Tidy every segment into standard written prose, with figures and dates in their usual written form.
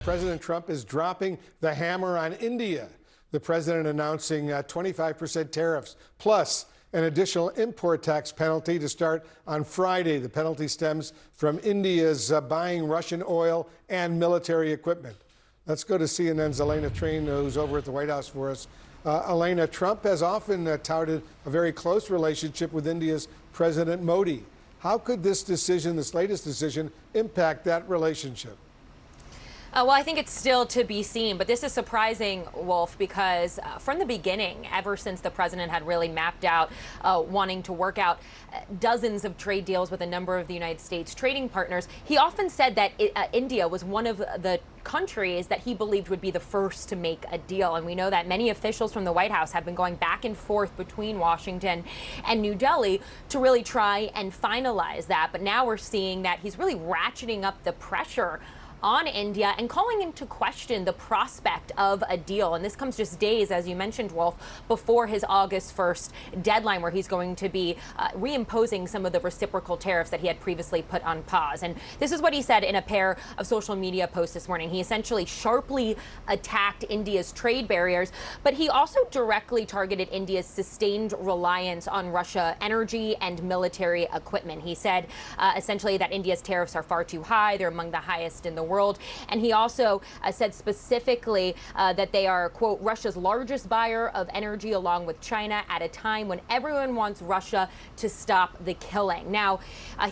President Trump is dropping the hammer on India. The president announcing 25% tariffs plus an additional import tax penalty to start on Friday. The penalty stems from India's buying Russian oil and military equipment. Let's go to CNN's Elena Train, who's over at the White House for us. Elena, Trump has often touted a very close relationship with India's President Modi. How could this decision, this latest decision, impact that relationship? Well, I think it's still to be seen, but this is surprising, Wolf, because from the beginning, ever since the president had really mapped out wanting to work out dozens of trade deals with a number of the United States trading partners, he often said that India was one of the countries that he believed would be the first to make a deal. And we know that many officials from the White House have been going back and forth between Washington and New Delhi to really try and finalize that. But now we're seeing that he's really ratcheting up the pressure on India and calling into question the prospect of a deal. And this comes just days, as you mentioned, Wolf, before his August 1st deadline, where he's going to be reimposing some of the reciprocal tariffs that he had previously put on pause. And this is what he said in a pair of social media posts this morning. He essentially sharply attacked India's trade barriers, but he also directly targeted India's sustained reliance on Russia energy and military equipment. He said essentially that India's tariffs are far too high. They're among the highest in the world. And he also said specifically that they are, quote, Russia's largest buyer of energy along with China at a time when everyone wants Russia to stop the killing. Now,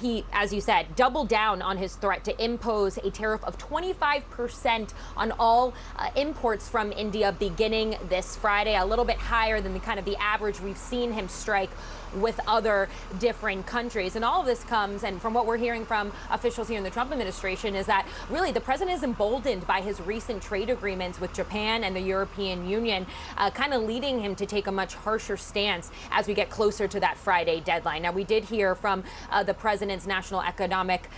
he, as you said, doubled down on his threat to impose a tariff of 25% on all imports from India beginning this Friday, a little bit higher than the average we've seen him strike with other different countries. And all of this comes, and from what we're hearing from officials here in the Trump administration, is that really the president is emboldened by his recent trade agreements with Japan and the European Union, kind of leading him to take a much harsher stance as we get closer to that Friday deadline. Now, we did hear from the president's National Economic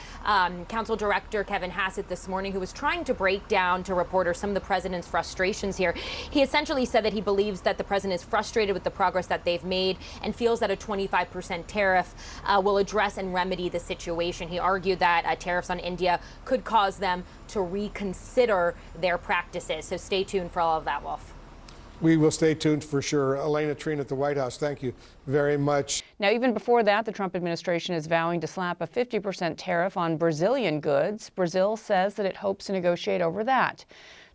Council Director, Kevin Hassett, this morning, who was trying to break down to reporters some of the president's frustrations here. He essentially said that he believes that the president is frustrated with the progress that they've made and feels that a 25% tariff will address and remedy the situation. He argued that tariffs on India could cause them to reconsider their practices. So stay tuned for all of that, Wolf. We will stay tuned for sure. Elena Treen at the White House, thank you very much. Now, even before that, the Trump administration is vowing to slap a 50% tariff on Brazilian goods. Brazil says that it hopes to negotiate over that.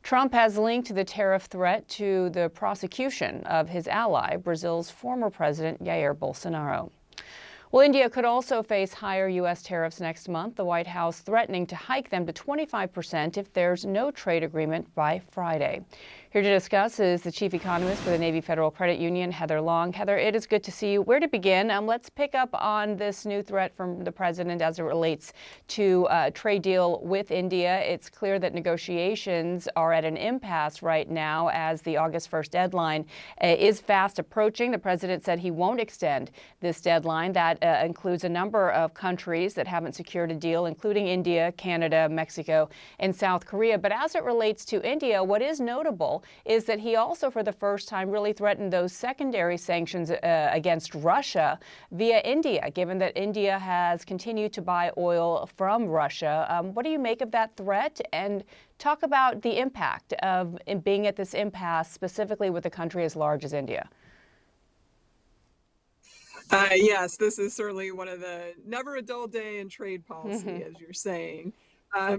Trump has linked the tariff threat to the prosecution of his ally, Brazil's former president, Jair Bolsonaro. Well, India could also face higher U.S. tariffs next month, the White House threatening to hike them to 25% if there's no trade agreement by Friday. Here to discuss is the chief economist for the Navy Federal Credit Union, Heather Long. Heather, it is good to see you. Where to begin? Let's pick up on this new threat from the president as it relates to a trade deal with India. It's clear that negotiations are at an impasse right now as the August 1st deadline is fast approaching. The president said he won't extend this deadline. That includes a number of countries that haven't secured a deal, including India, Canada, Mexico, and South Korea. But as it relates to India, what is notable is that he also, for the first time, really threatened those secondary sanctions against Russia via India, given that India has continued to buy oil from Russia. What do you make of that threat? And talk about the impact of being at this impasse, specifically with a country as large as India. Yes, this is certainly one of the never a dull day in trade policy, as you're saying.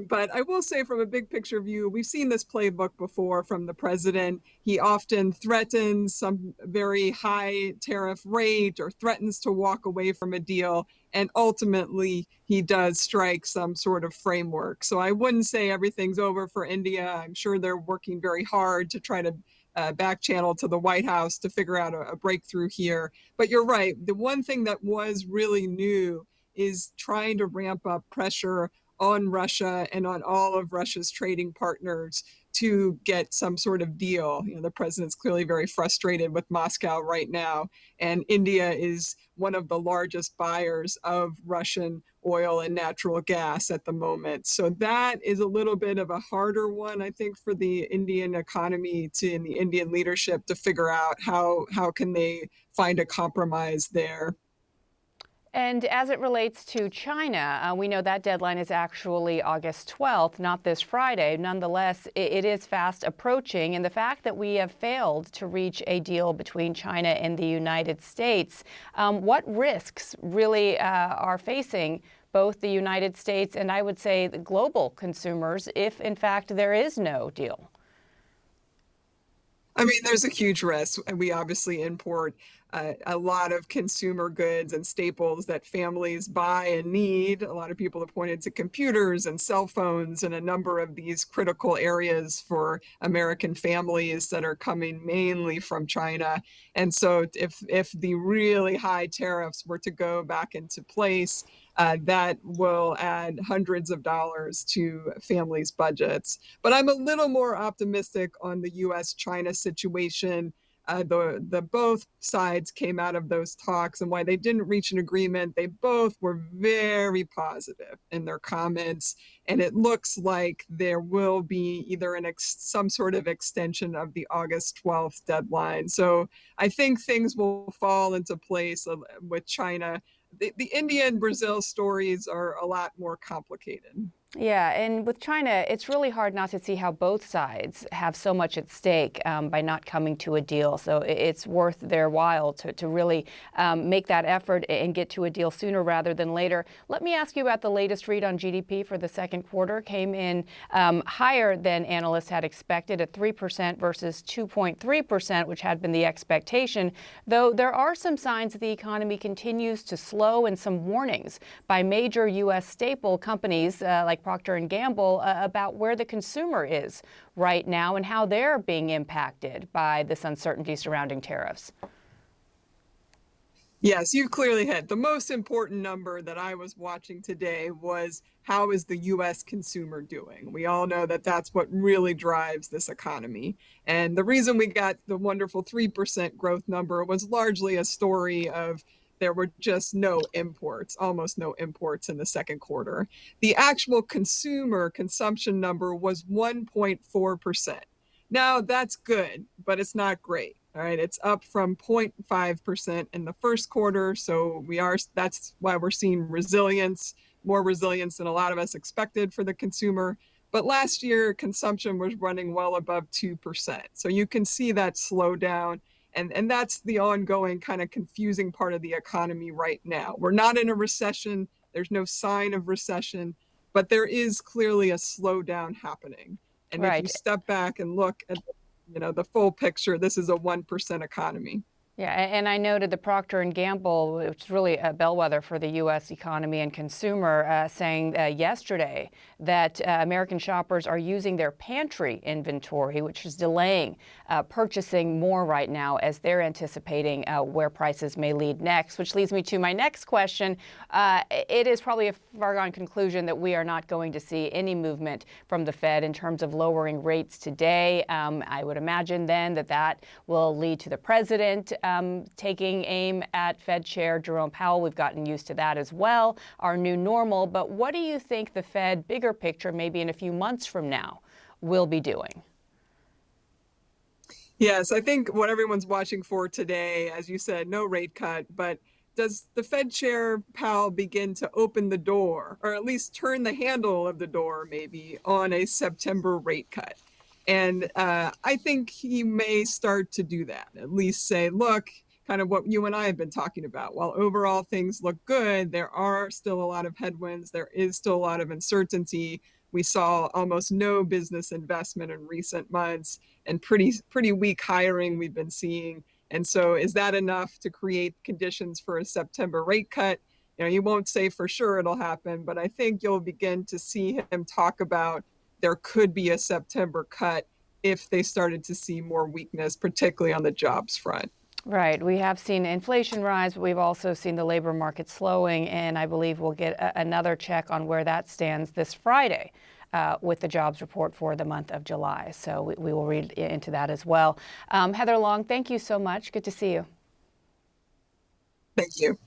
But I will say, from a big picture view, we've seen this playbook before from the president. He often threatens some very high tariff rate or threatens to walk away from a deal. And ultimately, he does strike some sort of framework. So I wouldn't say everything's over for India. I'm sure they're working very hard to try to back channel to the White House to figure out a breakthrough here. But you're right. The one thing that was really new is trying to ramp up pressure on Russia and on all of Russia's trading partners to get some sort of deal. You know, the president's clearly very frustrated with Moscow right now, and India is one of the largest buyers of Russian oil and natural gas at the moment. So that is a little bit of a harder one, I think, for the Indian economy and the Indian leadership to figure out how can they find a compromise there. And as it relates to China, we know that deadline is actually August 12th, not this Friday. Nonetheless, it is fast approaching. And the fact that we have failed to reach a deal between China and the United States, what risks really are facing both the United States and I would say the global consumers if, in fact, there is no deal? I mean, there's a huge risk. We obviously import a lot of consumer goods and staples that families buy and need. A lot of people have pointed to computers and cell phones and a number of these critical areas for American families that are coming mainly from China. And so if the really high tariffs were to go back into place, that will add hundreds of dollars to families' budgets. But I'm a little more optimistic on the U.S.-China situation. The both sides came out of those talks, and why they didn't reach an agreement, they both were very positive in their comments, and it looks like there will be either some sort of extension of the August 12th deadline. So I think things will fall into place with China. The India and Brazil stories are a lot more complicated. Yeah, and with China, it's really hard not to see how both sides have so much at stake by not coming to a deal. So it's worth their while to really make that effort and get to a deal sooner rather than later. Let me ask you about the latest read on GDP for the second quarter. Came in higher than analysts had expected at 3% versus 2.3%, which had been the expectation, though there are some signs that the economy continues to slow and some warnings by major U.S. staple companies like Procter & Gamble about where the consumer is right now and how they're being impacted by this uncertainty surrounding tariffs. Yes, you clearly hit. The most important number that I was watching today was how is the U.S. consumer doing? We all know that that's what really drives this economy. And the reason we got the wonderful 3% growth number was largely a story of there were just no imports, almost no imports in the second quarter. The actual consumer consumption number was 1.4%. Now that's good, but it's not great. All right, it's up from 0.5% in the first quarter. So that's why we're seeing resilience, more resilience than a lot of us expected for the consumer. But last year, consumption was running well above 2%. So you can see that slow down. And that's the ongoing kind of confusing part of the economy right now. We're not in a recession. There's no sign of recession, but there is clearly a slowdown happening. And if you step back and look at the full picture, this is a 1% economy. Yeah, and I noted the Procter & Gamble, which is really a bellwether for the U.S. economy and consumer, saying yesterday that American shoppers are using their pantry inventory, which is delaying purchasing more right now as they're anticipating where prices may lead next, which leads me to my next question. It is probably a foregone conclusion that we are not going to see any movement from the Fed in terms of lowering rates today. I would imagine then that will lead to the president taking aim at Fed Chair Jerome Powell. We've gotten used to that as well, our new normal. But what do you think the Fed, bigger picture, maybe in a few months from now, will be doing? Yes, I think what everyone's watching for today, as you said, no rate cut, but does the Fed Chair Powell begin to open the door, or at least turn the handle of the door maybe, on a September rate cut? And I think he may start to do that, at least say, look, kind of what you and I have been talking about. While overall things look good, there are still a lot of headwinds. There is still a lot of uncertainty. We saw almost no business investment in recent months and pretty weak hiring we've been seeing. And so is that enough to create conditions for a September rate cut? You won't say for sure it'll happen, but I think you'll begin to see him talk about there could be a September cut if they started to see more weakness, particularly on the jobs front. Right. We have seen inflation rise, but we've also seen the labor market slowing, and I believe we'll get another check on where that stands this Friday with the jobs report for the month of July. So we will read into that as well. Heather Long, thank you so much. Good to see you. Thank you.